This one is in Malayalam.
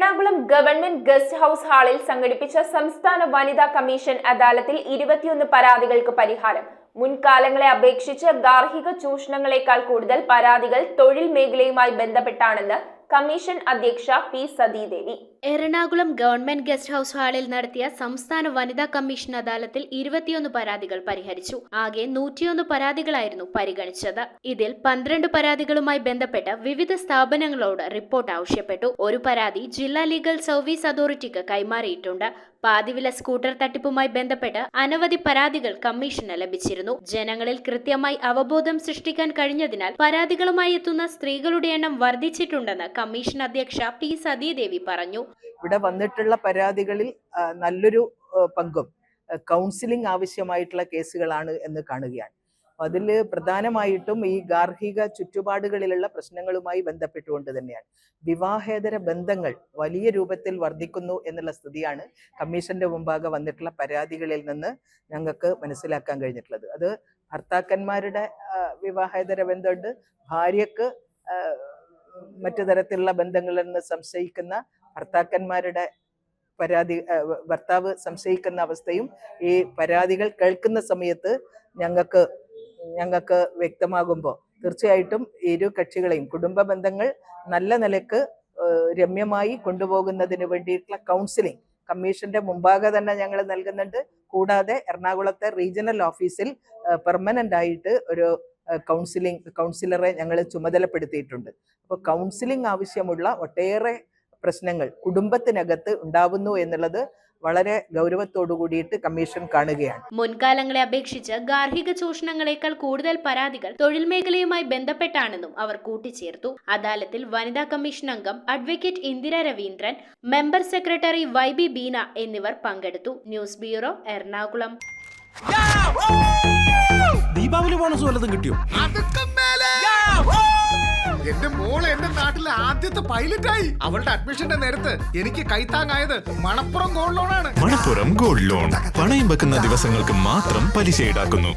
എറണാകുളം ഗവൺമെന്റ് ഗസ്റ്റ് ഹൌസ് ഹാളിൽ സംഘടിപ്പിച്ച സംസ്ഥാന വനിതാ കമ്മീഷൻ അദാലത്തിൽ 21 പരാതികൾക്ക് പരിഹാരം. മുൻകാലങ്ങളെ അപേക്ഷിച്ച് ഗാർഹിക ചൂഷണങ്ങളെക്കാൾ കൂടുതൽ പരാതികൾ തൊഴിൽ മേഖലയുമായി ബന്ധപ്പെട്ടാണെന്ന് കമ്മീഷൻ അധ്യക്ഷ P Sathidevi. Ernakulam government guest house ഹാളിൽ നടത്തിയ സംസ്ഥാന വനിതാ കമ്മീഷൻ അദാലത്തിൽ 21 പരാതികൾ പരിഹരിച്ചു. ആകെ 101 പരാതികളായിരുന്നു പരിഗണിച്ചത്. ഇതിൽ 12 പരാതികളുമായി ബന്ധപ്പെട്ട് വിവിധ സ്ഥാപനങ്ങളോട് റിപ്പോർട്ട് ആവശ്യപ്പെട്ടു. ഒരു പരാതി ജില്ലാ ലീഗൽ സർവീസ് അതോറിറ്റിക്ക് കൈമാറിയിട്ടുണ്ട്. പാതിവില സ്കൂട്ടർ തട്ടിപ്പുമായി ബന്ധപ്പെട്ട് അനവധി പരാതികൾ കമ്മീഷന് ലഭിച്ചിരുന്നു. ജനങ്ങളിൽ കൃത്യമായി അവബോധം സൃഷ്ടിക്കാൻ കഴിഞ്ഞതിനാൽ പരാതികളുമായി എത്തുന്ന സ്ത്രീകളുടെ എണ്ണം വർദ്ധിച്ചിട്ടുണ്ടെന്ന് കമ്മീഷൻ അധ്യക്ഷ പി സതീദേവി പറഞ്ഞു. ഇവിടെ വന്നിട്ടുള്ള പരാതികളിൽ നല്ലൊരു പങ്കും കൗൺസിലിംഗ് ആവശ്യമായിട്ടുള്ള കേസുകളാണ് എന്ന് കാണുകയാണ്. അതിൽ പ്രധാനമായിട്ടും ഈ ഗാർഹിക ചുറ്റുപാടുകളിലുള്ള പ്രശ്നങ്ങളുമായി ബന്ധപ്പെട്ടുകൊണ്ട് തന്നെയാണ്. വിവാഹേതര ബന്ധങ്ങൾ വലിയ രൂപത്തിൽ വർദ്ധിക്കുന്നു എന്നുള്ള സ്ഥിതിയാണ് കമ്മീഷന്റെ മുമ്പാകെ വന്നിട്ടുള്ള പരാതികളിൽ നിന്ന് ഞങ്ങൾക്ക് മനസ്സിലാക്കാൻ കഴിഞ്ഞിട്ടുള്ളത്. അത് ഭർത്താക്കന്മാരുടെ വിവാഹേതര ബന്ധമുണ്ട്, ഭാര്യക്ക് മറ്റു തരത്തിലുള്ള ബന്ധങ്ങളിൽ നിന്ന് സംശയിക്കുന്ന ഭർത്താക്കന്മാരുടെ ഭർത്താവ് സംശയിക്കുന്ന അവസ്ഥയും ഈ പരാതികൾ കേൾക്കുന്ന സമയത്ത് ഞങ്ങൾക്ക് വ്യക്തമാകുമ്പോൾ തീർച്ചയായിട്ടും ഇരു കക്ഷികളെയും കുടുംബ ബന്ധങ്ങൾ നല്ല നിലക്ക് രമ്യമായി കൊണ്ടുപോകുന്നതിന് വേണ്ടിയിട്ടുള്ള കൗൺസിലിംഗ് കമ്മീഷന്റെ മുമ്പാകെ തന്നെ ഞങ്ങൾ നൽകുന്നുണ്ട്. കൂടാതെ എറണാകുളത്തെ റീജിയണൽ ഓഫീസിൽ പെർമനന്റ് ആയിട്ട് ഒരു കൗൺസിലറെ ഞങ്ങൾ ചുമതലപ്പെടുത്തിയിട്ടുണ്ട്. അപ്പോൾ കൗൺസിലിംഗ് ആവശ്യമുള്ള ഒട്ടേറെ പ്രശ്നങ്ങൾ കുടുംബത്തിനകത്ത് ഉണ്ടാവുന്നു എന്നുള്ളത് വളരെ ഗൗരവത്തോടു കൂടിയിട്ട് കമ്മീഷൻ കാണുകയാണ്. മുൻകാലങ്ങളെ അപേക്ഷിച്ച് ഗാർഹിക ചൂഷണങ്ങളെക്കാൾ കൂടുതൽ പരാതികൾ തൊഴിൽ മേഖലയുമായി ബന്ധപ്പെട്ടാണെന്നും അവർ കൂട്ടിച്ചേർത്തു. അദാലത്തിൽ വനിതാ കമ്മീഷൻ അംഗം advocate Indira Raveendran, member secretary YB Beena എന്നിവർ പങ്കെടുത്തു. News bureau, Ernakulam. Deepavali bonus വല്ലതും കിട്ടിയോ? എന്റെ മോള് എന്റെ നാട്ടിലെ ആദ്യത്തെ പൈലറ്റായി. അവളുടെ അഡ്മിഷന്റെ നേരത്ത് എനിക്ക് കൈത്താങ്ങായത് മണപ്പുറം ഗോൾഡ് ലോണാണ്. മണപ്പുറം ഗോൾഡ് ലോൺ പണയം വെക്കുന്ന ദിവസങ്ങൾക്ക് മാത്രം പലിശ ഈടാക്കുന്നു.